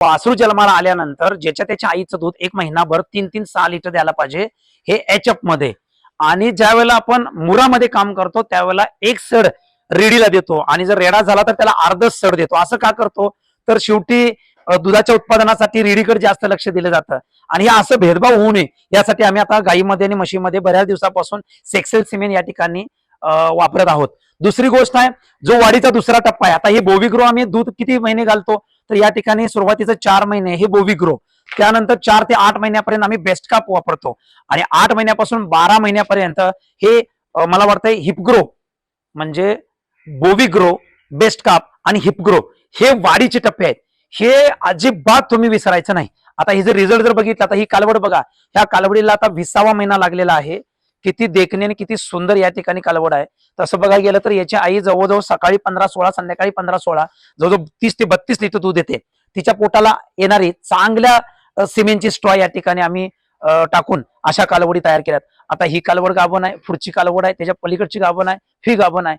वासरू जन्माला आल्यानंतर ज्याच्या त्याच्या आईचं दूध 1 महिनाभर 3-6 लिटर द्यायला पाहिजे, हे एचएफ मध्ये. आणि ज्या वेळेला आपण मुरामध्ये काम करतो त्यावेळेला 1 सड रेडीला देतो आणि जर रेडा झाला तर त्याला अर्ध सड देतो. असं का करतो तर शेवटी दुधाच्या उत्पादनासाठी रेडीकडे जास्त लक्ष दिलं जातं आणि हे असं भेदभाव होऊ नये यासाठी आम्ही आता गाईमध्ये आणि म्हशीमध्ये बऱ्याच दिवसापासून सेक्सेल सिमेंट या ठिकाणी वापरत आहोत. दुसरी गोष्ट आहे, जो वाढीचा दुसरा टप्पा आहे, आता हे बोविग्रो आम्ही दूध किती महिने घालतो तर या ठिकाणी सुरुवातीचं 4 महिने हे बोविग्रो, त्यानंतर 4 ते 8 महिन्यापर्यंत आम्ही बेस्ट काप वापरतो आणि 8 महिन्यापासून 12 महिन्यापर्यंत हे मला वाटतंय हिपग्रो, म्हणजे बोविग्रो, बेस्ट काप आणि हिपग्रो हे वाढीचे टप्पे आहेत. हे अजिबात तुम्ही विसरायचं नाही. आता ही जर रिझल्ट जर बघितला तर ही कालवड बघा, ह्या कालवडीला आता 20वा महिना लागलेला आहे. किती देखणे आणि किती सुंदर या ठिकाणी कालवड आहे. तसं बघायला गेलं तर याची आई जवळजवळ सकाळी 15-16 संध्याकाळी 15-16 जवळजवळ 30 ते 32 लिटर दूध देते. तिच्या पोटाला येणारी चांगल्या सिमेंटची स्ट्रॉ या ठिकाणी आम्ही टाकून अशा कालवडी तयार केल्यात. आता ही कालवड गाभण आहे, पुढची कालवड आहे, त्याच्या पलीकडची गाभण आहे, ही गाभण आहे.